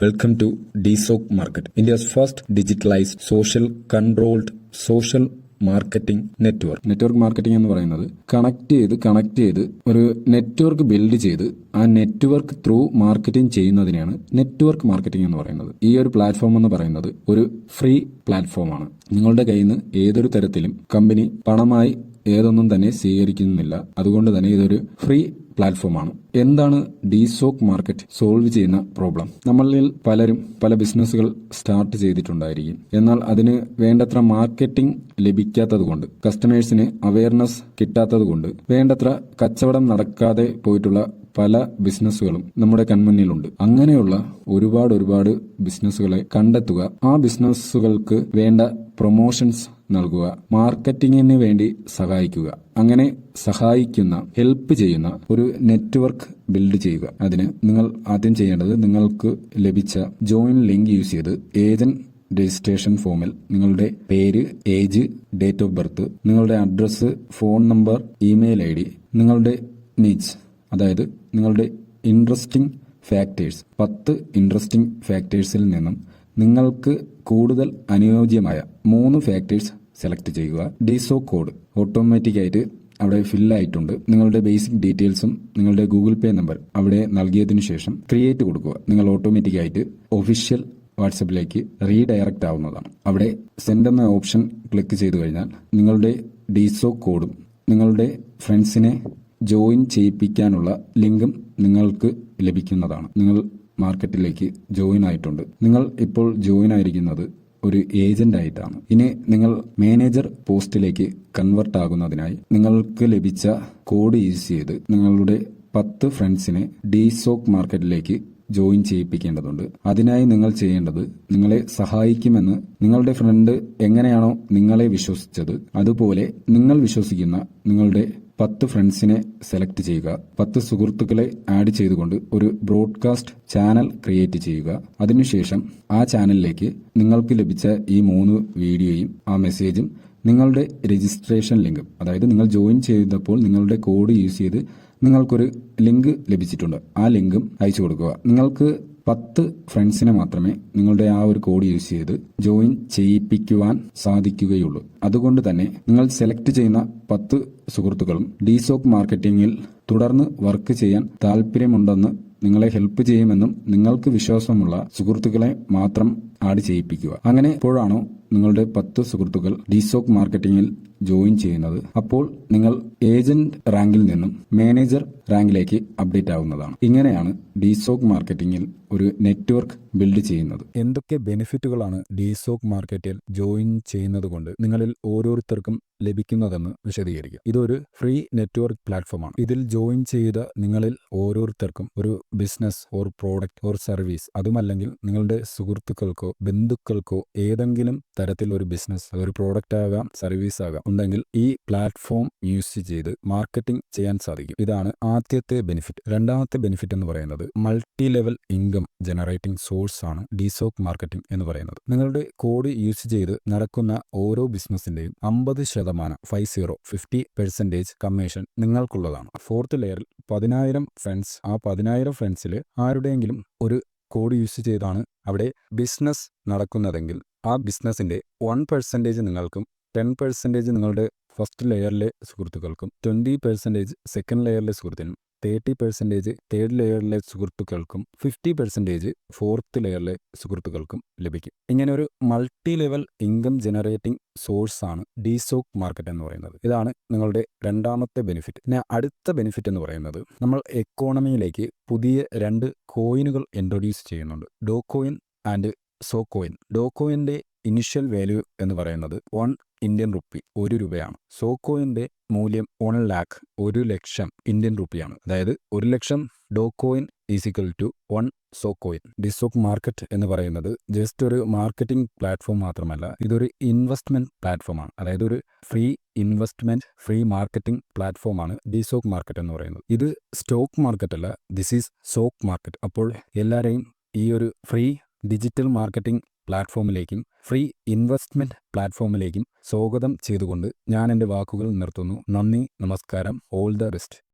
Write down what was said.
Welcome to DSOC Market, India's first digitalized social controlled social marketing network marketing എന്ന് പറയുന്നത് connect ചെയ്ത് ഒരു network build ചെയ്ത് ആ നെറ്റ്വർക്ക് ത്രൂ മാർക്കറ്റിംഗ് ചെയ്യുന്നതിനെയാണ് നെറ്റ്വർക്ക് മാർക്കറ്റിംഗ് എന്ന് പറയുന്നത്. ഈ ഒരു പ്ലാറ്റ്ഫോം എന്ന് പറയുന്നത് ഒരു ഫ്രീ പ്ലാറ്റ്ഫോമാണ്. നിങ്ങളുടെ കയ്യിൽ നിന്ന് ഏതൊരു തരത്തിലും കമ്പനി പണമായി ഏതൊന്നും തന്നെ സ്വീകരിക്കുന്നില്ല. അതുകൊണ്ട് തന്നെ ഇതൊരു ഫ്രീ പ്ലാറ്റ്ഫോമാണ്. എന്താണ് ഡിസോക്ക് മാർക്കറ്റ് സോൾവ് ചെയ്യുന്ന പ്രോബ്ലം? നമ്മളിൽ പലരും പല ബിസിനസ്സുകൾ സ്റ്റാർട്ട് ചെയ്തിട്ടുണ്ടായിരിക്കും. എന്നാൽ അതിന് വേണ്ടത്ര മാർക്കറ്റിംഗ് ലഭിക്കാത്തതുകൊണ്ട്, കസ്റ്റമേഴ്സിന് അവയർനെസ് കിട്ടാത്തതുകൊണ്ട് വേണ്ടത്ര കച്ചവടം നടക്കാതെ പോയിട്ടുള്ള പല ബിസിനസ്സുകളും നമ്മുടെ കൺമുന്നിലുണ്ട്. അങ്ങനെയുള്ള ഒരുപാട് ബിസിനസ്സുകളെ കണ്ടെത്തുക, ആ ബിസിനസ്സുകൾക്ക് വേണ്ട പ്രൊമോഷൻസ് നൽകുക, മാർക്കറ്റിംഗിന് വേണ്ടി സഹായിക്കുക. അങ്ങനെ സഹായിക്കുന്ന, ഹെൽപ്പ് ചെയ്യുന്ന ഒരു നെറ്റ്വർക്ക് ബിൽഡ് ചെയ്യുക. അതിന് നിങ്ങൾ ആദ്യം ചെയ്യേണ്ടത്, നിങ്ങൾക്ക് ലഭിച്ച ജോയിൻ ലിങ്ക് യൂസ് ചെയ്ത് ഏജന്റ് രജിസ്ട്രേഷൻ ഫോമിൽ നിങ്ങളുടെ പേര്, ഏജ്, ഡേറ്റ് ഓഫ് ബർത്ത്, നിങ്ങളുടെ address, phone number, email ID, നിങ്ങളുടെ നീഡ്സ്, അതായത് നിങ്ങളുടെ ഇൻട്രസ്റ്റിംഗ് ഫാക്ടേഴ്സ്, 10 ഇൻട്രസ്റ്റിംഗ് ഫാക്ടേഴ്സിൽ നിന്നും നിങ്ങൾക്ക് കൂടുതൽ അനുയോജ്യമായ 3 ഫാക്ടേഴ്സ് സെലക്ട് ചെയ്യുക. ഡിസോ കോഡ് ഓട്ടോമാറ്റിക്കായിട്ട് അവിടെ ഫില്ലായിട്ടുണ്ട്. നിങ്ങളുടെ ബേസിക് ഡീറ്റെയിൽസും നിങ്ങളുടെ ഗൂഗിൾ പേ നമ്പർ അവിടെ നൽകിയതിനു ശേഷം ക്രിയേറ്റ് കൊടുക്കുക. നിങ്ങൾ ഓട്ടോമാറ്റിക്കായിട്ട് ഒഫീഷ്യൽ വാട്സപ്പിലേക്ക് റീഡയറക്റ്റ് ആവുന്നതാണ്. അവിടെ സെൻഡ് എന്ന ഓപ്ഷൻ ക്ലിക്ക് ചെയ്തു കഴിഞ്ഞാൽ നിങ്ങളുടെ ഡിസോ കോഡും നിങ്ങളുടെ ഫ്രണ്ട്സിനെ ജോയിൻ ചെയ്യിപ്പിക്കാനുള്ള ലിങ്കും നിങ്ങൾക്ക് ലഭിക്കുന്നതാണ്. നിങ്ങൾ മാർക്കറ്റിലേക്ക് ജോയിൻ ആയിട്ടുണ്ട്. നിങ്ങൾ ഇപ്പോൾ ജോയിൻ ആയിരിക്കുന്നത് ഒരു ഏജന്റ് ആയിട്ടാണ്. ഇനി നിങ്ങൾ മാനേജർ പോസ്റ്റിലേക്ക് കൺവെർട്ട് ആകുന്നതിനായി നിങ്ങൾക്ക് ലഭിച്ച കോഡ് യൂസ് ചെയ്ത് നിങ്ങളുടെ 10 ഫ്രണ്ട്സിനെ ഡിസോക്ക് മാർക്കറ്റിലേക്ക് ജോയിൻ ചെയ്യിപ്പിക്കേണ്ടതുണ്ട്. അതിനായി നിങ്ങൾ ചെയ്യേണ്ടത്, നിങ്ങളെ സഹായിക്കുമെന്ന് നിങ്ങളുടെ ഫ്രണ്ട് എങ്ങനെയാണോ നിങ്ങളെ വിശ്വസിച്ചത്, അതുപോലെ നിങ്ങൾ വിശ്വസിക്കുന്ന നിങ്ങളുടെ 10 ഫ്രണ്ട്സിനെ സെലക്ട് ചെയ്യുക. 10 സുഹൃത്തുക്കളെ ആഡ് ചെയ്തുകൊണ്ട് ഒരു ബ്രോഡ്കാസ്റ്റ് ചാനൽ ക്രിയേറ്റ് ചെയ്യുക. അതിനുശേഷം ആ ചാനലിലേക്ക് നിങ്ങൾക്ക് ലഭിച്ച ഈ 3 വീഡിയോയും ആ മെസ്സേജും നിങ്ങളുടെ രജിസ്ട്രേഷൻ ലിങ്കും, അതായത് നിങ്ങൾ ജോയിൻ ചെയ്തപ്പോൾ നിങ്ങളുടെ കോഡ് യൂസ് ചെയ്ത് നിങ്ങൾക്കൊരു ലിങ്ക് ലഭിച്ചിട്ടുണ്ട്, ആ ലിങ്കും അയച്ചു കൊടുക്കുക. നിങ്ങൾക്ക് 10 ഫ്രണ്ട്സിനെ മാത്രമേ നിങ്ങളുടെ ആ ഒരു കോഡ് യൂസ് ചെയ്ത് ജോയിൻ ചെയ്യിപ്പിക്കുവാൻ സാധിക്കുകയുള്ളൂ. അതുകൊണ്ട് തന്നെ നിങ്ങൾ സെലക്ട് ചെയ്യുന്ന 10 സുഹൃത്തുക്കളും ഡിസോക്ക് മാർക്കറ്റിംഗിൽ തുടർന്ന് വർക്ക് ചെയ്യാൻ താല്പര്യമുണ്ടെന്ന്, നിങ്ങളെ ഹെൽപ്പ് ചെയ്യുമെന്നും നിങ്ങൾക്ക് വിശ്വാസമുള്ള സുഹൃത്തുക്കളെ മാത്രം ആഡ് ചെയ്യിപ്പിക്കുക. അങ്ങനെ എപ്പോഴാണോ നിങ്ങളുടെ 10 സുഹൃത്തുക്കൾ ഡിസോക്ക് മാർക്കറ്റിംഗിൽ ജോയിൻ ചെയ്യുന്നത്, അപ്പോൾ നിങ്ങൾ ഏജന്റ് റാങ്കിൽ നിന്നും മാനേജർ റാങ്കിലേക്ക് അപ്ഡേറ്റ് ആവുന്നതാണ്. ഇങ്ങനെയാണ് ഡിസോക്ക് മാർക്കറ്റിംഗിൽ ഒരു നെറ്റ്വർക്ക് ബിൽഡ് ചെയ്യുന്നത്. എന്തൊക്കെ ബെനിഫിറ്റുകളാണ് ഡിസോക്ക് മാർക്കറ്റിൽ ജോയിൻ ചെയ്യുന്നത് കൊണ്ട് നിങ്ങളിൽ ഓരോരുത്തർക്കും ലഭിക്കുന്നതെന്ന് വിശദീകരിക്കുക. ഇതൊരു ഫ്രീ നെറ്റ്വർക്ക് പ്ലാറ്റ്ഫോമാണ്. ഇതിൽ ജോയിൻ ചെയ്ത നിങ്ങളിൽ ഓരോരുത്തർക്കും ഒരു business or product or service, അതുമല്ലെങ്കിൽ നിങ്ങളുടെ സുഹൃത്തുക്കൾക്കോ ബന്ധുക്കൾക്കോ ഏതെങ്കിലും തരത്തിൽ ഒരു ബിസിനസ്, ഒരു പ്രോഡക്റ്റ് ആകാം, സർവീസ് ആകാം ഉണ്ടെങ്കിൽ ഈ പ്ലാറ്റ്ഫോം യൂസ് ചെയ്ത് മാർക്കറ്റിംഗ് ചെയ്യാൻ സാധിക്കും. ഇതാണ് ആദ്യത്തെ ബെനിഫിറ്റ്. രണ്ടാമത്തെ ബെനിഫിറ്റ് എന്ന് പറയുന്നത് multi level income generating source ആണ് ഡിസോക്ക് മാർക്കറ്റിംഗ് എന്ന് പറയുന്നത്. നിങ്ങളുടെ കോഡ് യൂസ് ചെയ്ത് നടക്കുന്ന ഓരോ ബിസിനസിന്റെയും 50% കമ്മീഷൻ നിങ്ങൾക്കുള്ളതാണ്. ഫോർത്ത് ലെയറിൽ 10,000 ഫ്രണ്ട്സ്. ആ 10,000 ഫ്രണ്ട്സിൽ ആരുടെയെങ്കിലും ഒരു കോഡ് യൂസ് ചെയ്താണ് അവിടെ ബിസിനസ് നടക്കുന്നതെങ്കിൽ ആ ബിസിനസിന്റെ 1% നിങ്ങൾക്കും, 10% നിങ്ങളുടെ ഫസ്റ്റ് ലെയറിലെ സുഹൃത്തുക്കൾക്കും, 20% സെക്കൻഡ് ലെയറിലെ സുഹൃത്തിനും, 30% തേർഡ് ലെയറിലെ സുഹൃത്തുക്കൾക്കും, 50% ഫോർത്ത് ലെയറിലെ സുഹൃത്തുക്കൾക്കും ലഭിക്കും. ഇങ്ങനെ ഒരു multi level income generating source ആണ് ഡിസോക്ക് മാർക്കറ്റ് എന്ന് പറയുന്നത്. ഇതാണ് നിങ്ങളുടെ രണ്ടാമത്തെ ബെനിഫിറ്റ്. പിന്നെ അടുത്ത ബെനിഫിറ്റ് എന്ന് പറയുന്നത്, നമ്മൾ എക്കോണമിയിലേക്ക് പുതിയ 2 കോയിനുകൾ ഇൻട്രൊഡ്യൂസ് ചെയ്യുന്നുണ്ട്. Do coin and so coin. ഡോ കോയിന്റെ ഇനിഷ്യൽ വാല്യൂ എന്ന് പറയുന്നത് 1 ഇന്ത്യൻ റുപ്പി, 1 രൂപയാണ്. സോ കോയിന്റെ മൂല്യം 1 ലാഖ്, 1 ലക്ഷം ഇന്ത്യൻ റുപ്പിയാണ്. അതായത് 1 ലക്ഷം do coin is equal to 1 so coin. ഡിസോക്ക് മാർക്കറ്റ് എന്ന് പറയുന്നത് ജസ്റ്റ് ഒരു മാർക്കറ്റിംഗ് പ്ലാറ്റ്ഫോം മാത്രമല്ല, ഇതൊരു ഇൻവെസ്റ്റ്മെന്റ് പ്ലാറ്റ്ഫോമാണ്. അതായത് ഒരു ഫ്രീ ഇൻവെസ്റ്റ്മെന്റ്, ഫ്രീ മാർക്കറ്റിംഗ് പ്ലാറ്റ്ഫോമാണ് ഡിസോക്ക് മാർക്കറ്റ് എന്ന് പറയുന്നത്. ഇത് സ്റ്റോക്ക് മാർക്കറ്റ് അല്ല, ദിസ് ഈസ് സോക്ക് മാർക്കറ്റ്. അപ്പോൾ എല്ലാവരെയും ഈ ഒരു ഫ്രീ ഡിജിറ്റൽ മാർക്കറ്റിംഗ് പ്ലാറ്റ്ഫോമിലേക്കും ഫ്രീ ഇൻവെസ്റ്റ്മെന്റ് പ്ലാറ്റ്ഫോമിലേക്കും സ്വാഗതം ചെയ്തുകൊണ്ട് ഞാൻ എൻ്റെ വാക്കുകൾ നിർത്തുന്നു. നന്ദി, നമസ്കാരം, ഓൾ ദ ബെസ്റ്റ്.